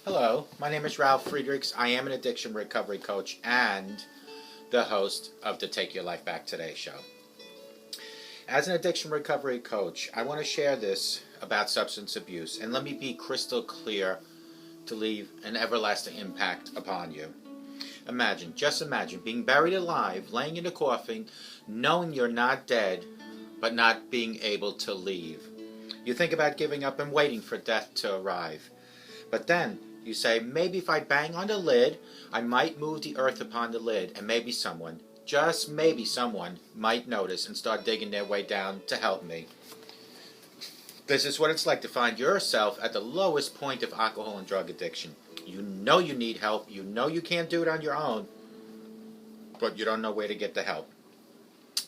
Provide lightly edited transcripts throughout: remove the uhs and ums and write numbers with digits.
Hello, my name is Ralf Friedrichs. I am an addiction recovery coach and the host of the Take Your Life Back Today show. As an addiction recovery coach, I want to share this about substance abuse, and let me be crystal clear to leave an everlasting impact upon you. Just imagine being buried alive, laying in a coffin, knowing you're not dead, but not being able to leave. You think about giving up and waiting for death to arrive. But then you say, maybe if I bang on the lid, I might move the earth upon the lid, and maybe someone, just maybe someone, might notice and start digging their way down to help me. This is what it's like to find yourself at the lowest point of alcohol and drug addiction. You know you need help, you know you can't do it on your own, but you don't know where to get the help.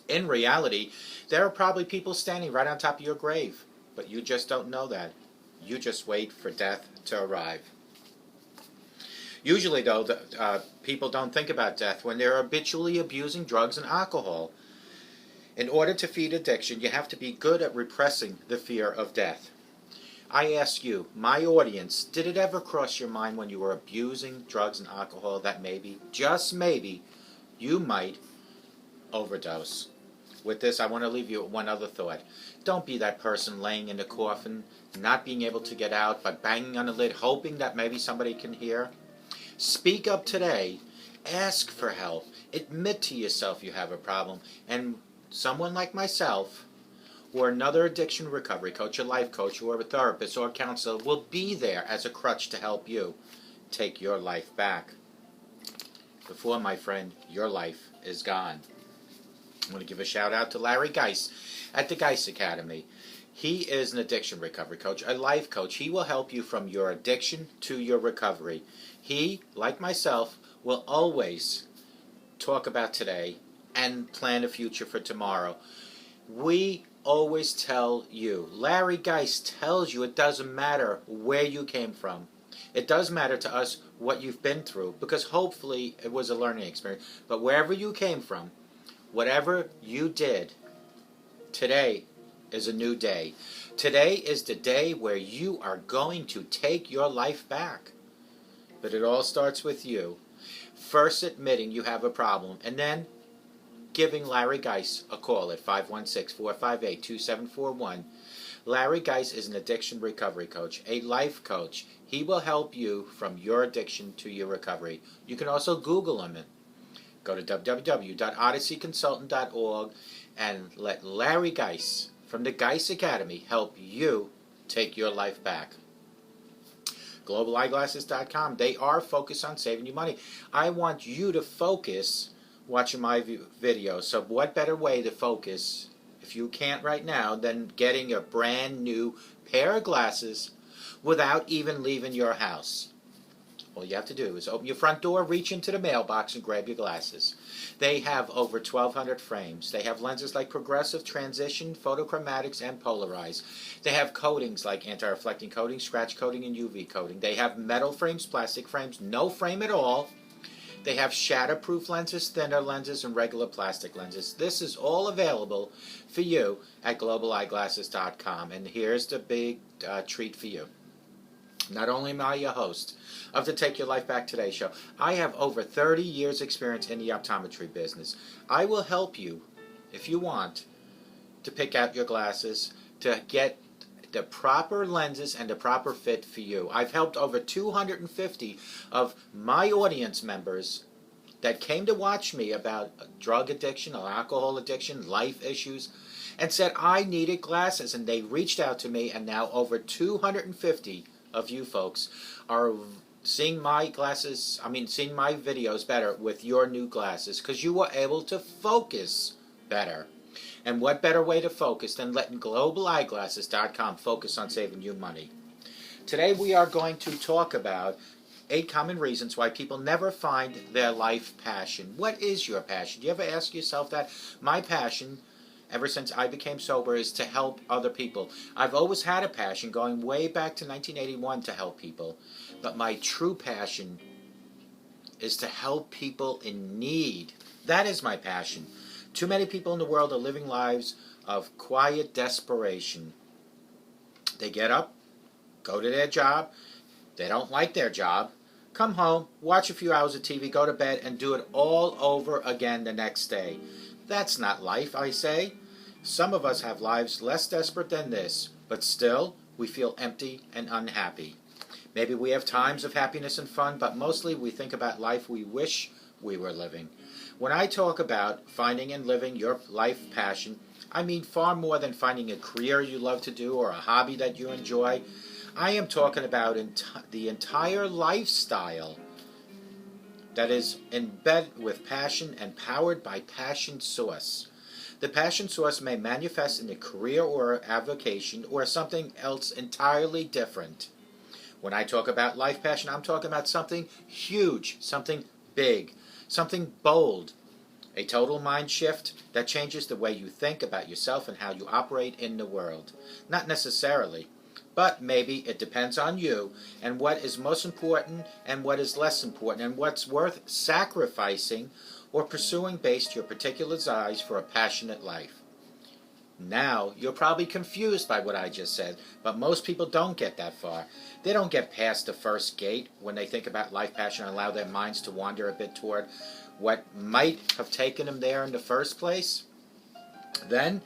In reality, there are probably people standing right on top of your grave, but you just don't know that. You just wait for death to arrive. Usually, though, people don't think about death when they're habitually abusing drugs and alcohol. In order to feed addiction, you have to be good at repressing the fear of death. I ask you, my audience, did it ever cross your mind when you were abusing drugs and alcohol that maybe, just maybe, you might overdose? With this, I want to leave you with one other thought. Don't be that person laying in the coffin, not being able to get out, but banging on the lid, hoping that maybe somebody can hear. Speak up today. Ask for help. Admit to yourself you have a problem. And someone like myself, or another addiction recovery coach, a life coach, or a therapist, or a counselor will be there as a crutch to help you take your life back. Before, my friend, your life is gone. I want to give a shout out to Larry Geis at the Geis Academy. He is an addiction recovery coach, a life coach. He will help you from your addiction to your recovery. He, like myself, will always talk about today and plan a future for tomorrow. We always tell you, Larry Geis tells you it doesn't matter where you came from. It does matter to us what you've been through, because hopefully it was a learning experience. But wherever you came from, whatever you did, today is a new day. Today is the day where you are going to take your life back. But it all starts with you. First admitting you have a problem, and then giving Larry Geis a call at 516-458-2741. Larry Geis is an addiction recovery coach, a life coach. He will help you from your addiction to your recovery. You can also Google him. Go to www.odysseyconsultant.org and let Larry Geis from the Geis Academy help you take your life back. GlobalEyeglasses.com. They are focused on saving you money. I want you to focus watching my videos. So what better way to focus, if you can't right now, than getting a brand new pair of glasses without even leaving your house? All you have to do is open your front door, reach into the mailbox, and grab your glasses. They have over 1,200 frames. They have lenses like progressive, transition, photochromatics, and polarized. They have coatings like anti-reflecting coating, scratch coating, and UV coating. They have metal frames, plastic frames, no frame at all. They have shatterproof lenses, thinner lenses, and regular plastic lenses. This is all available for you at globaleyeglasses.com. And here's the big treat for you. Not only am I your host of the Take Your Life Back Today show, I have over 30 years experience in the optometry business. I will help you, if you want, to pick out your glasses, to get the proper lenses and the proper fit for you. I've helped over 250 of my audience members that came to watch me about drug addiction or alcohol addiction, life issues, and said I needed glasses, and they reached out to me, and now over 250 of you folks are seeing my videos better with your new glasses, because you were able to focus better. And what better way to focus than letting globaleyeglasses.com focus on saving you money? Today we are going to talk about 8 common reasons why people never find their life passion. What is your passion? Do you ever ask yourself that? My passion, ever since I became sober, is to help other people. I've always had a passion going way back to 1981 to help people. But my true passion is to help people in need. That is my passion. Too many people in the world are living lives of quiet desperation. They get up, go to their job, They don't like their job. Come home, watch a few hours of TV, go to bed, and do it all over again the next day. That's not life, I say. Some of us have lives less desperate than this, but still, we feel empty and unhappy. Maybe we have times of happiness and fun, but mostly we think about life we wish we were living. When I talk about finding and living your life passion, I mean far more than finding a career you love to do or a hobby that you enjoy. I am talking about the entire lifestyle that is embedded with passion and powered by passion source. The passion source may manifest in a career or avocation or something else entirely different. When I talk about life passion, I'm talking about something huge, something big, something bold, a total mind shift that changes the way you think about yourself and how you operate in the world. Not necessarily, but maybe it depends on you and what is most important and what is less important and what's worth sacrificing or pursuing based your particular desires for a passionate life. Now, you're probably confused by what I just said, but most people don't get that far. They don't get past the first gate when they think about life passion and allow their minds to wander a bit toward what might have taken them there in the first place. Then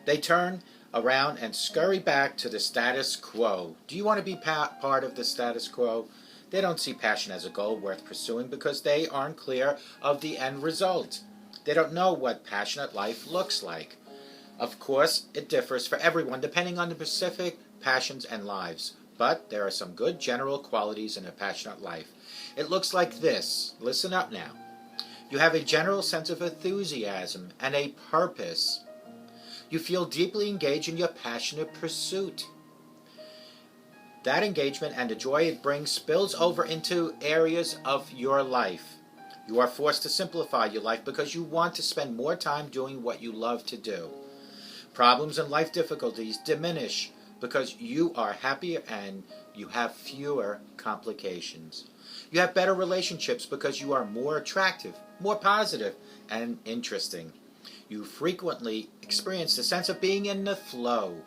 they turn around and scurry back to the status quo. Do you want to be part of the status quo? They don't see passion as a goal worth pursuing because they aren't clear of the end result. They don't know what passionate life looks like. Of course, it differs for everyone depending on the specific passions and lives, but there are some good general qualities in a passionate life. It looks like this. Listen up now. You have a general sense of enthusiasm and a purpose. You feel deeply engaged in your passionate pursuit. That engagement and the joy it brings spills over into areas of your life. You are forced to simplify your life because you want to spend more time doing what you love to do. Problems and life difficulties diminish because you are happier and you have fewer complications. You have better relationships because you are more attractive, more positive, and interesting. You frequently experience the sense of being in the flow.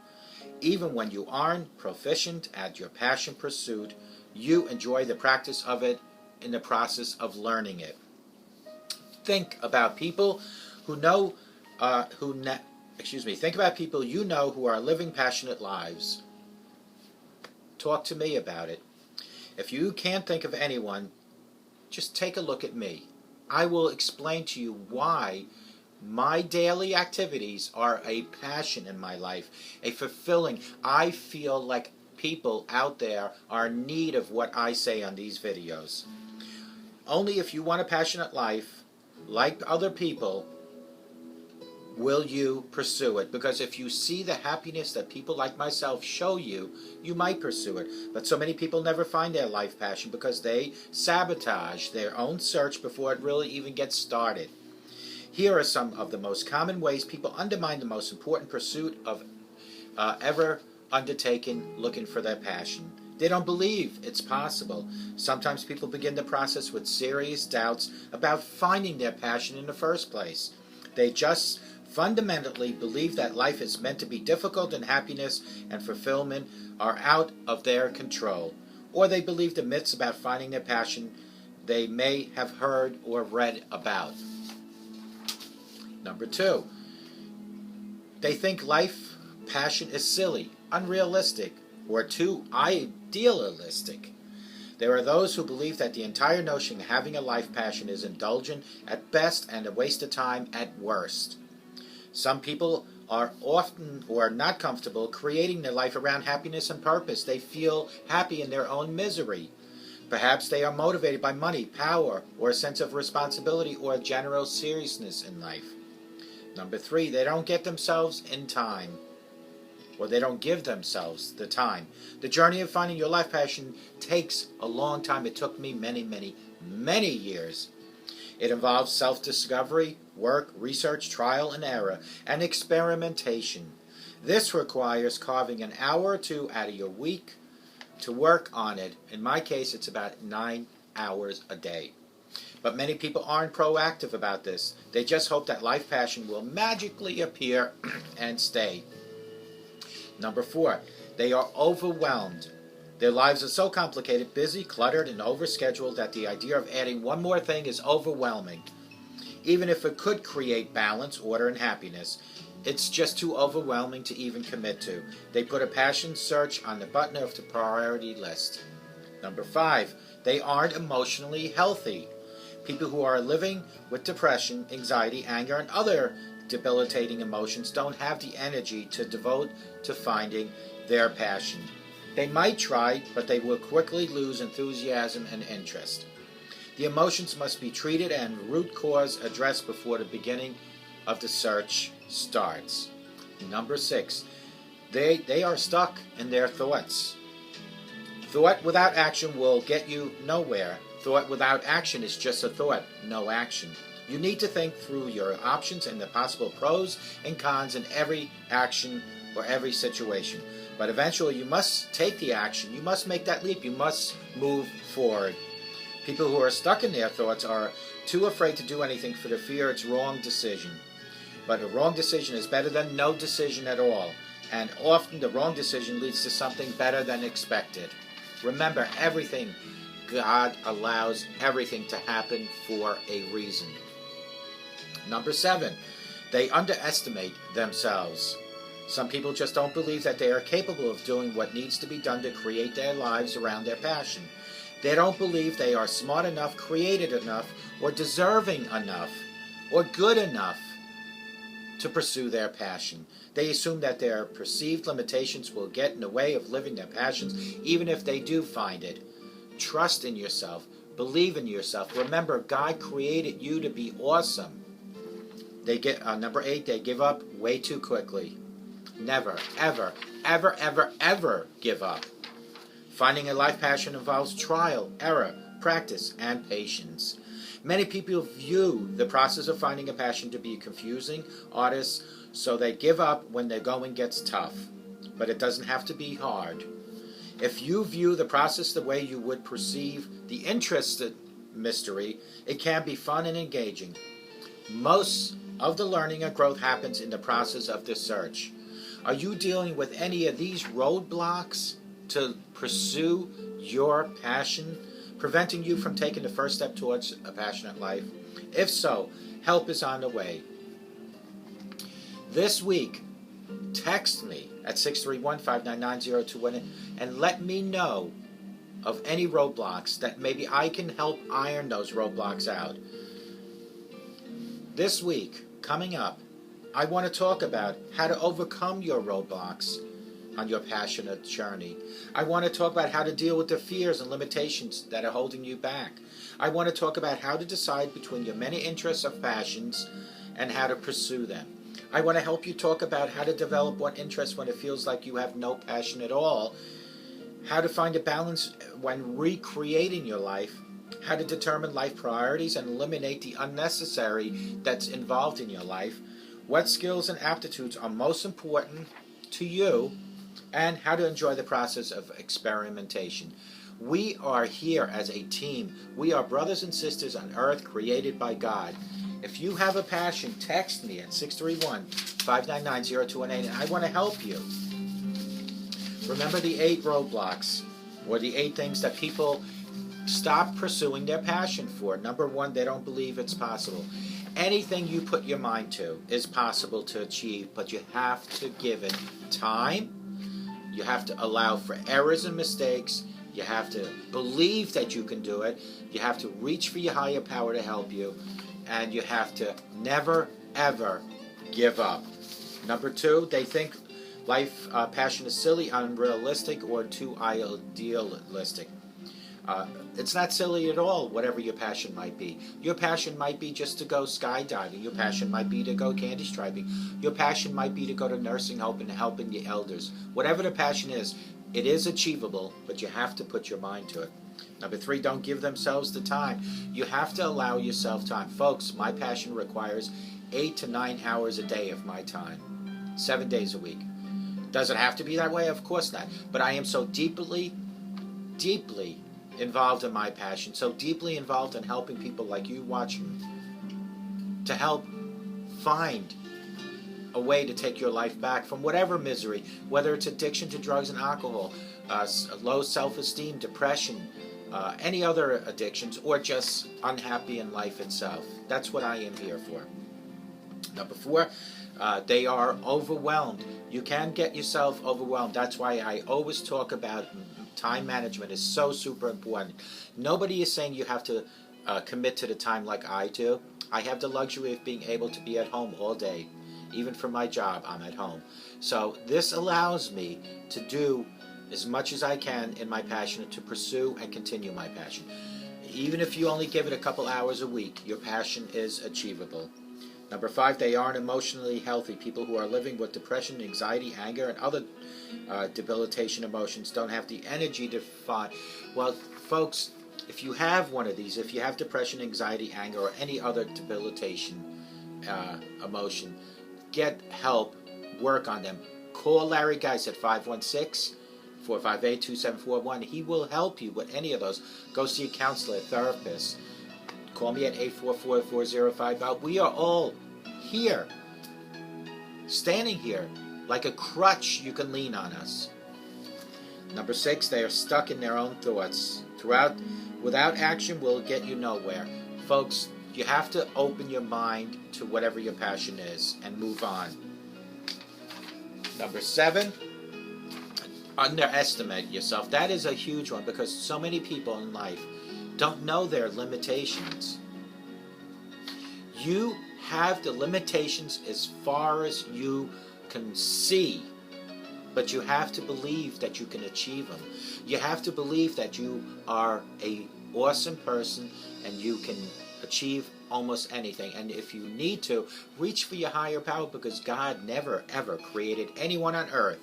Even when you aren't proficient at your passion pursuit, you enjoy the practice of it in the process of learning it. Think about people think about people you know who are living passionate lives. Talk to me about it. If you can't think of anyone, just take a look at me. I will explain to you why my daily activities are a passion in my life, a fulfilling. I feel like people out there are in need of what I say on these videos. Only if you want a passionate life, like other people, will you pursue it. Because if you see the happiness that people like myself show you, you might pursue it. But so many people never find their life passion because they sabotage their own search before it really even gets started. Here are some of the most common ways people undermine the most important pursuit of ever undertaken, looking for their passion. They don't believe it's possible. Sometimes people begin the process with serious doubts about finding their passion in the first place. They just fundamentally believe that life is meant to be difficult and happiness and fulfillment are out of their control. Or they believe the myths about finding their passion they may have heard or read about. Number 2, they think life passion is silly, unrealistic, or too idealistic. There are those who believe that the entire notion of having a life passion is indulgent at best and a waste of time at worst. Some people are often or not comfortable creating their life around happiness and purpose. They feel happy in their own misery. Perhaps they are motivated by money, power, or a sense of responsibility or general seriousness in life. Number 3, they don't get themselves in time. Or they don't give themselves the time. The journey of finding your life passion takes a long time. It took me many years. It involves self-discovery, work, research, trial and error, and experimentation. This requires carving an hour or 2 out of your week to work on it. In my case, it's about 9 hours a day. But many people aren't proactive about this. They just hope that life passion will magically appear and stay. Number 4, they are overwhelmed Their lives are so complicated, busy, cluttered, and overscheduled that the idea of adding one more thing is overwhelming. Even if it could create balance, order, and happiness, it's just too overwhelming to even commit to. They put a passion search on the button of the priority list. Number 5, they aren't emotionally healthy. People who are living with depression, anxiety, anger, and other debilitating emotions don't have the energy to devote to finding their passion. They might try, but they will quickly lose enthusiasm and interest. The emotions must be treated and root cause addressed before the beginning of the search starts. Number 6, they are stuck in their thoughts. Thought without action will get you nowhere. Thought without action is just a thought, no action. You need to think through your options and the possible pros and cons in every action or every situation. But eventually you must take the action. You must make that leap. You must move forward. People who are stuck in their thoughts are too afraid to do anything for the fear it's wrong decision. But a wrong decision is better than no decision at all. And often the wrong decision leads to something better than expected. Remember, everything, God allows everything to happen for a reason. Number 7, they underestimate themselves. Some people just don't believe that they are capable of doing what needs to be done to create their lives around their passion. They don't believe they are smart enough, creative enough, or deserving enough, or good enough to pursue their passion. They assume that their perceived limitations will get in the way of living their passions, even if they do find it. Trust in yourself. Believe in yourself. Remember, God created you to be awesome. Number 8, they give up way too quickly. Never, ever, ever, ever, ever give up. Finding a life passion involves trial, error, practice, and patience. Many people view the process of finding a passion to be confusing, artists, so they give up when the going gets tough. But it doesn't have to be hard. If you view the process the way you would perceive the interested mystery, it can be fun and engaging. Most of the learning and growth happens in the process of the search. Are you dealing with any of these roadblocks to pursue your passion, preventing you from taking the first step towards a passionate life? If so, help is on the way. This week, text me at 631-599-0218 and let me know of any roadblocks that maybe I can help iron those roadblocks out. This week, coming up, I want to talk about how to overcome your roadblocks on your passionate journey. I want to talk about how to deal with the fears and limitations that are holding you back. I want to talk about how to decide between your many interests or passions and how to pursue them. I want to help you talk about how to develop one interest when it feels like you have no passion at all, how to find a balance when recreating your life, how to determine life priorities and eliminate the unnecessary that's involved in your life, what skills and aptitudes are most important to you, and how to enjoy the process of experimentation. We are here as a team. We are brothers and sisters on earth created by God. If you have a passion, text me at 631-599-0218 and I want to help you. Remember the 8 roadblocks, or the 8 things that people stop pursuing their passion for. Number 1, they don't believe it's possible. Anything you put your mind to is possible to achieve, but you have to give it time. You have to allow for errors and mistakes. You have to believe that you can do it. You have to reach for your higher power to help you. And you have to never, ever give up. Number 2, they think life passion is silly, unrealistic, or too idealistic. It's not silly at all, whatever your passion might be. Your passion might be just to go skydiving. Your passion might be to go candy striping. Your passion might be to go to nursing home and helping the elders. Whatever the passion is, it is achievable, but you have to put your mind to it. Number 3, don't give themselves the time. You have to allow yourself time. Folks, my passion requires 8 to 9 hours a day of my time, 7 days a week. Does it have to be that way? Of course not. But I am so deeply, deeply involved in my passion, so deeply involved in helping people like you watching to help find a way to take your life back from whatever misery, whether it's addiction to drugs and alcohol, low self-esteem, depression, any other addictions, or just unhappy in life itself. That's what I am here for. Number 4, they are overwhelmed. You can get yourself overwhelmed. That's why I always talk about time management is so super important. Nobody is saying you have to commit to the time like I do. I have the luxury of being able to be at home all day. Even for my job, I'm at home. So this allows me to do as much as I can in my passion, to pursue and continue my passion. Even if you only give it a couple hours a week, your passion is achievable. Number 5, they aren't emotionally healthy. People who are living with depression, anxiety, anger, and other debilitation emotions don't have the energy to find. Well, folks, if you have one of these, if you have depression, anxiety, anger, or any other debilitation emotion, get help, work on them. Call Larry Geis at 516-458-2741. He will help you with any of those. Go see a counselor, a therapist. Call me at 844-4055. We are all here, standing here like a crutch you can lean on us. Number 6, they are stuck in their own thoughts. Without action will get you nowhere. Folks, you have to open your mind to whatever your passion is and move on. Number 7, underestimate yourself. That is a huge one, because so many people in life don't know their limitations. You have the limitations as far as you can see, but you have to believe that you can achieve them. You have to believe that you are an awesome person and you can achieve almost anything. And if you need to, reach for your higher power, because God never ever created anyone on earth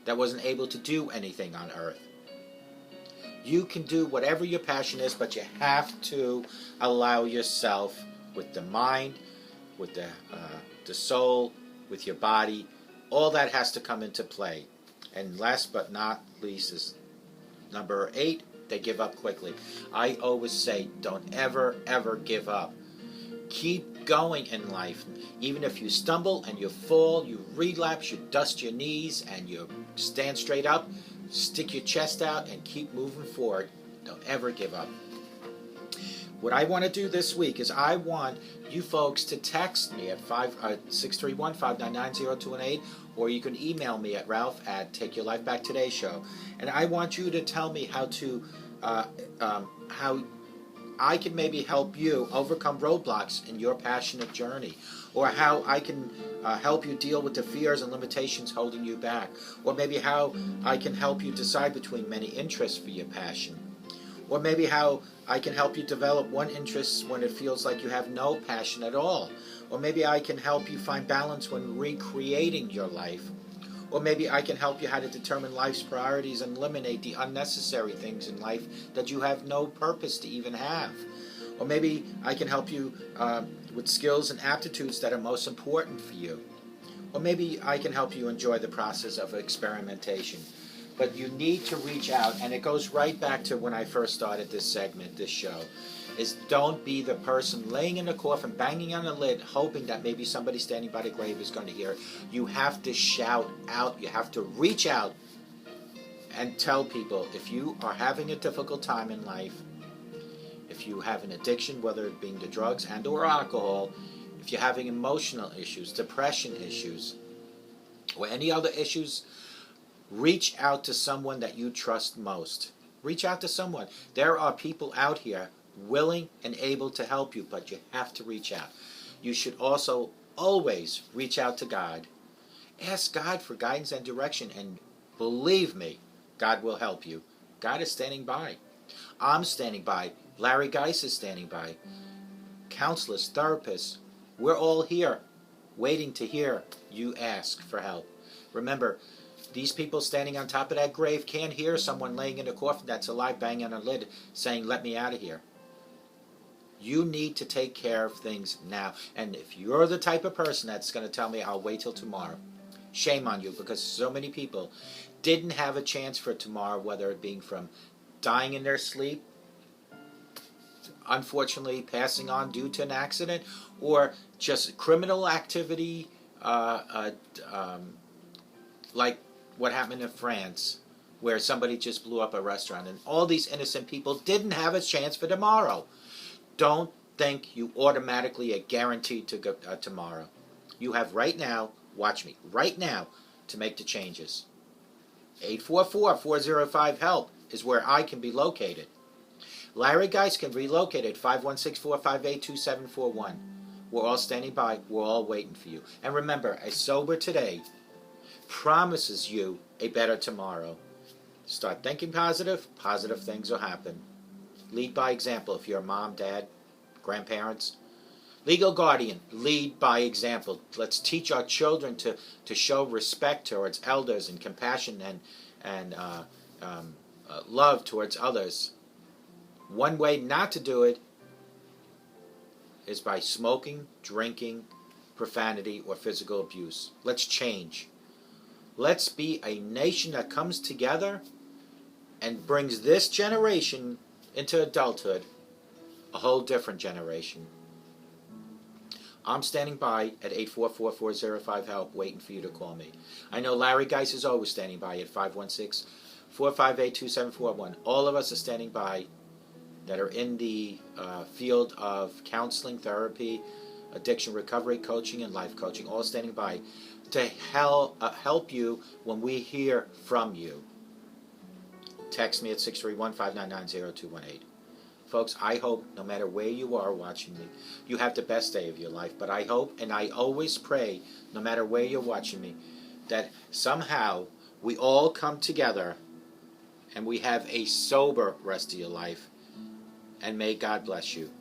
that wasn't able to do anything on earth. You can do whatever your passion is, but you have to allow yourself, with the mind, with the soul, with your body, all that has to come into play. And last but not least is number 8, they give up quickly. I always say, don't ever, ever give up. Keep going in life. Even if you stumble and you fall, you relapse, you dust your knees, and you stand straight up, stick your chest out, and keep moving forward. Don't ever give up. What I want to do this week is I want you folks to text me at 631-599-0218, or you can email me at Ralph at Take Your Life Back Today Show. And I want you to tell me how I can maybe help you overcome roadblocks in your passionate journey, or how I can help you deal with the fears and limitations holding you back, or maybe how I can help you decide between many interests for your passion, or maybe how I can help you develop one interest when it feels like you have no passion at all, or maybe I can help you find balance when recreating your life, or maybe I can help you how to determine life's priorities and eliminate the unnecessary things in life that you have no purpose to even have. Or maybe I can help you with skills and aptitudes that are most important for you. Or maybe I can help you enjoy the process of experimentation. But you need to reach out, and it goes right back to when I first started this segment, this show, is don't be the person laying in a coffin, banging on the lid, hoping that maybe somebody standing by the grave is going to hear it. You have to shout out. You have to reach out and tell people, if you are having a difficult time in life, if you have an addiction, whether it being to drugs and or alcohol, if you're having emotional issues, depression issues, or any other issues, reach out to someone that you trust most. Reach out to someone. There are people out here willing and able to help you, but you have to reach out. You should also always reach out to God. Ask God for guidance and direction, and believe me, God will help you. God is standing by. I'm standing by. Larry Geis is standing by. Counselors, therapists, we're all here waiting to hear you ask for help. Remember, these people standing on top of that grave can't hear someone laying in a coffin that's alive banging on a lid saying, let me out of here. You need to take care of things now. And if you're the type of person that's going to tell me, I'll wait till tomorrow, shame on you, because so many people didn't have a chance for tomorrow, whether it being from dying in their sleep, unfortunately passing on due to an accident, or just criminal activity, like what happened in France, where somebody just blew up a restaurant and all these innocent people didn't have a chance for tomorrow. Don't think you automatically are guaranteed to go tomorrow. You have right now, watch me, right now, to make the changes. 844-405-HELP is where I can be located. Larry Geis can relocate at 516-458-2741. We're all standing by. We're all waiting for you. And remember, a sober today promises you a better tomorrow. Start thinking positive. Positive things will happen. Lead by example. If you're a mom, dad, grandparents, legal guardian, lead by example. Let's teach our children to show respect towards elders and compassion and love towards others. One way not to do it is by smoking, drinking, profanity, or physical abuse. Let's change. Let's be a nation that comes together and brings this generation into adulthood, a whole different generation. I'm standing by at 844-405-HELP waiting for you to call me. I know Larry Geis is always standing by at 516-458-2741. All of us are standing by that are in the field of counseling, therapy, addiction recovery, coaching, and life coaching, all standing by to help you when we hear from you. Text me at 631-599-0218. Folks, I hope no matter where you are watching me, you have the best day of your life. But I hope, and I always pray, no matter where you're watching me, that somehow we all come together and we have a sober rest of your life. And may God bless you.